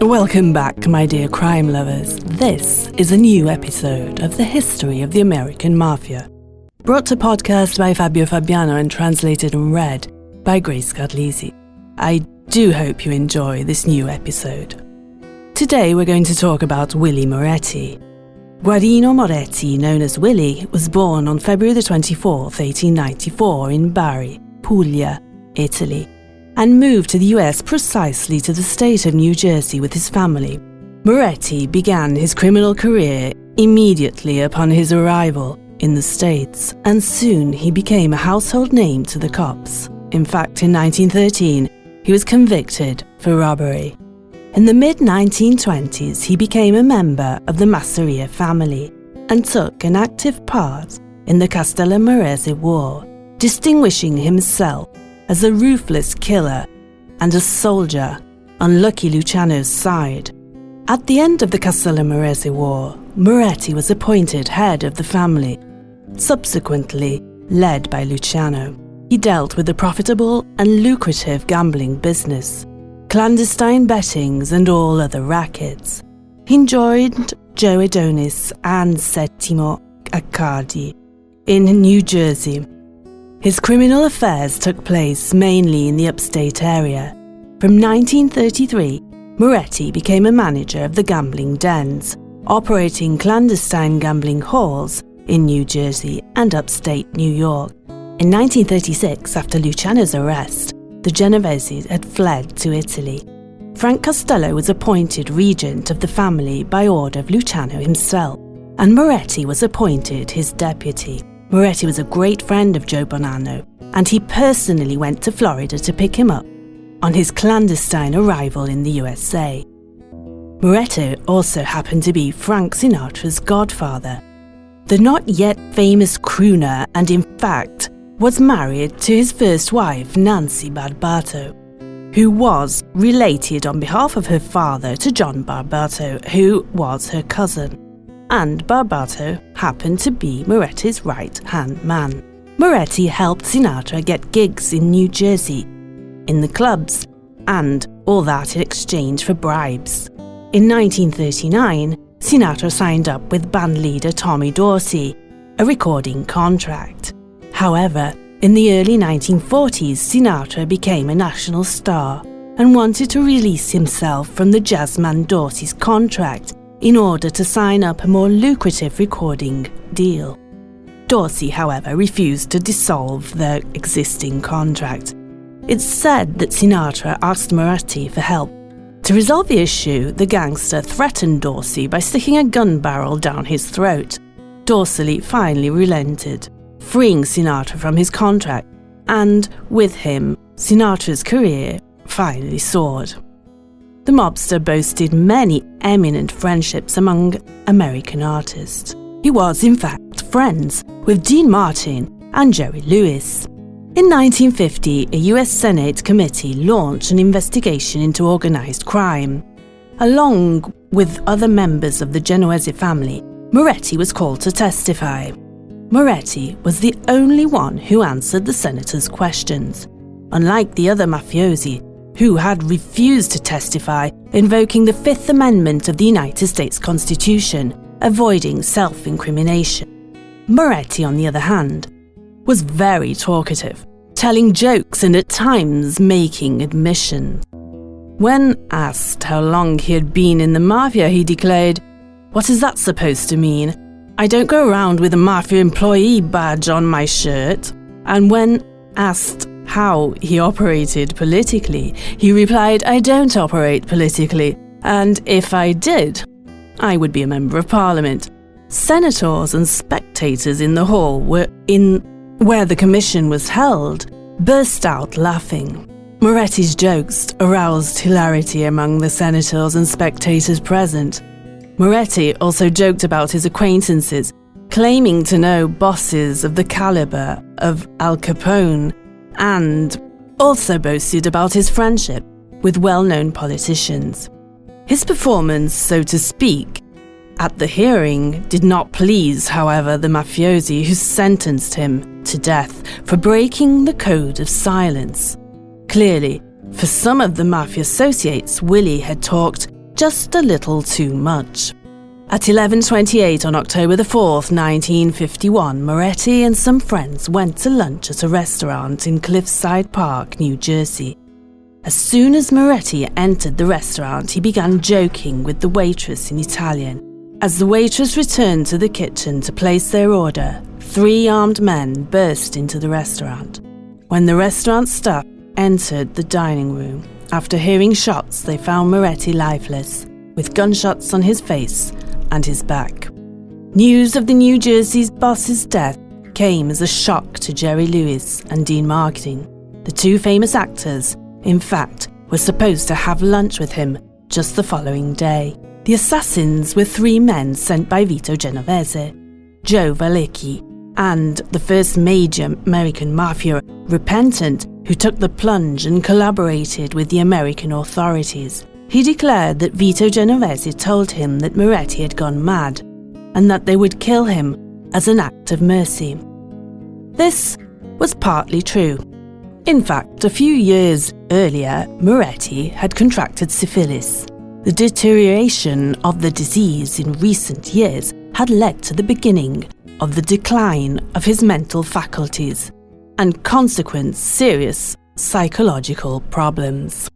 Welcome back, my dear crime lovers. This is a new episode of the history of the American Mafia, brought to podcast by Fabio Fabiano and translated and read by Grace Carlisi. I do hope you enjoy this new episode. Today we're going to talk about Willy Moretti. Guarino Moretti, known as Willy, was born on February the 24th, 1894 in Bari, Puglia, Italy, and moved to the US precisely to the state of New Jersey with his family. Moretti began his criminal career immediately upon his arrival in the States, and soon he became a household name to the cops. In fact, in 1913, he was convicted for robbery. In the mid-1920s, he became a member of the Masseria family and took an active part in the Castellammarese War, distinguishing himself as a ruthless killer and a soldier on Lucky Luciano's side. At the end of the Castellammarese War, Moretti was appointed head of the family, subsequently led by Luciano. He dealt with the profitable and lucrative gambling business, clandestine bettings and all other rackets. He joined Joe Adonis and Settimo Accardi in New Jersey. His criminal affairs took place mainly in the upstate area. From 1933, Moretti became a manager of the gambling dens, operating clandestine gambling halls in New Jersey and upstate New York. In 1936, after Luciano's arrest, the Genoveses had fled to Italy. Frank Costello was appointed regent of the family by order of Luciano himself, and Moretti was appointed his deputy. Moretti was a great friend of Joe Bonanno, and he personally went to Florida to pick him up on his clandestine arrival in the USA. Moretti also happened to be Frank Sinatra's godfather, the not yet famous crooner, and in fact was married to his first wife, Nancy Barbato, who was related on behalf of her father to John Barbato, who was her cousin. And Barbato happened to be Moretti's right-hand man. Moretti helped Sinatra get gigs in New Jersey, in the clubs, and all that in exchange for bribes. In 1939, Sinatra signed up with bandleader Tommy Dorsey, a recording contract. However, in the early 1940s, Sinatra became a national star and wanted to release himself from the jazzman Dorsey's contract in order to sign up a more lucrative recording deal. Dorsey, however, refused to dissolve the existing contract. It's said that Sinatra asked Moretti for help. To resolve the issue, the gangster threatened Dorsey by sticking a gun barrel down his throat. Dorsey finally relented, freeing Sinatra from his contract, and with him, Sinatra's career finally soared. The mobster boasted many eminent friendships among American artists. He was, in fact, friends with Dean Martin and Jerry Lewis. In 1950, a US Senate committee launched an investigation into organized crime. Along with other members of the Genoese family, Moretti was called to testify. Moretti was the only one who answered the senator's questions, unlike the other mafiosi who had refused to testify, invoking the Fifth Amendment of the United States Constitution, avoiding self-incrimination. Moretti, on the other hand, was very talkative, telling jokes and at times making admissions. When asked how long he had been in the mafia, he declared, "What is that supposed to mean? I don't go around with a mafia employee badge on my shirt." And when asked how he operated politically, he replied, "I don't operate politically, and if I did, I would be a member of parliament." Senators and spectators in the hall where the commission was held burst out laughing. Moretti's jokes aroused hilarity among the senators and spectators present. Moretti also joked about his acquaintances, claiming to know bosses of the caliber of Al Capone, and also boasted about his friendship with well-known politicians. His performance, so to speak, at the hearing did not please, however, the mafiosi who sentenced him to death for breaking the code of silence. Clearly, for some of the mafia associates, Willie had talked just a little too much. At 11:28 on October the 4th, 1951, Moretti and some friends went to lunch at a restaurant in Cliffside Park, New Jersey. As soon as Moretti entered the restaurant, he began joking with the waitress in Italian. As the waitress returned to the kitchen to place their order, 3 armed men burst into the restaurant. When the restaurant staff entered the dining room, after hearing shots, they found Moretti lifeless, with gunshots on his face and his back. News of the New Jersey's boss's death came as a shock to Jerry Lewis and Dean Marketing. The 2 famous actors, in fact, were supposed to have lunch with him just the following day. The assassins were 3 men sent by Vito Genovese, Joe Valecki, and the first major American mafia repentant who took the plunge and collaborated with the American authorities. He declared that Vito Genovese told him that Moretti had gone mad and that they would kill him as an act of mercy. This was partly true. In fact, a few years earlier, Moretti had contracted syphilis. The deterioration of the disease in recent years had led to the beginning of the decline of his mental faculties and consequent serious psychological problems.